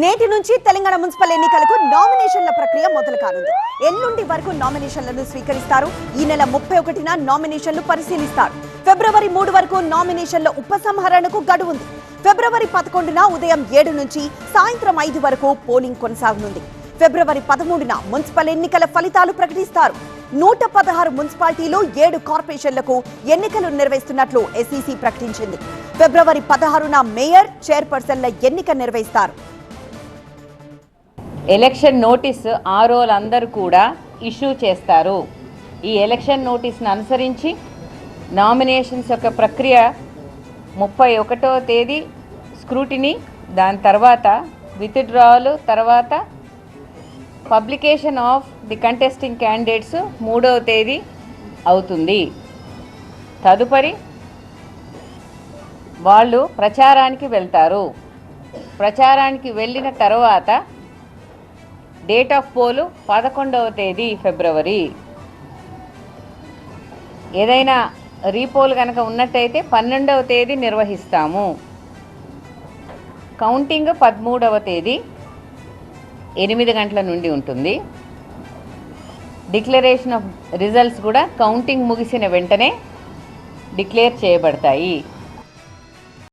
నేటి నుంచి తెలంగాణ మున్సిపల్ ఎన్నికలకు నామినేషన్ల ప్రక్రియ మొదలు కానుంది. ఎల్లుండి వరకు నామినేషన్లను స్వీకరిస్తారు. ఈ నెల 31న నామినేషన్లు పరిశీలిస్తారు. ఫిబ్రవరి 3 వరకు నామినేషన్ల ఉపసంహరణకు గడువు ఉంది. ఫిబ్రవరి 11న ఉదయం 7 నుంచి సాయంత్రం 5 వరకు పోలింగ్ కొనసాగనుంది. ఫిబ్రవరి 13న మున్సిపల్ ఎన్నికల ఫలితాలు ప్రకటిస్తారు. 116 మున్సిపాలిటీలు 7 కార్పొరేషన్లకు ఎన్నికలు నిర్వహిస్తున్నట్లు ఎస్ఈసీ ప్రకటించింది. ఫిబ్రవరి 16న మేయర్, చైర్పర్సన్ల ఎన్నిక నిర్వహిస్తారు. ఎలక్షన్ నోటీస్ ఆ రోజులందరూ కూడా ఇష్యూ చేస్తారు. ఈ ఎలక్షన్ నోటీస్ను అనుసరించి నామినేషన్స్ యొక్క ప్రక్రియ 31వ తేదీ స్క్రూటినీ, దాని తర్వాత విత్డ్రావల్, తర్వాత publication of the contesting candidates 3వ తేదీ అవుతుంది. తదుపరి వాళ్ళు ప్రచారానికి వెళ్తారు. ప్రచారానికి వెళ్ళిన తర్వాత డేట్ ఆఫ్ పోలు 11వ తేదీ ఫిబ్రవరి. ఏదైనా రీపోల్ కనుక ఉన్నట్టయితే 12వ తేదీ నిర్వహిస్తాము. కౌంటింగ్ 13వ తేదీ 8 గంటల నుండి ఉంటుంది. డిక్లరేషన్ ఆఫ్ రిజల్ట్స్ కూడా కౌంటింగ్ ముగిసిన వెంటనే డిక్లేర్ చేయబడతాయి.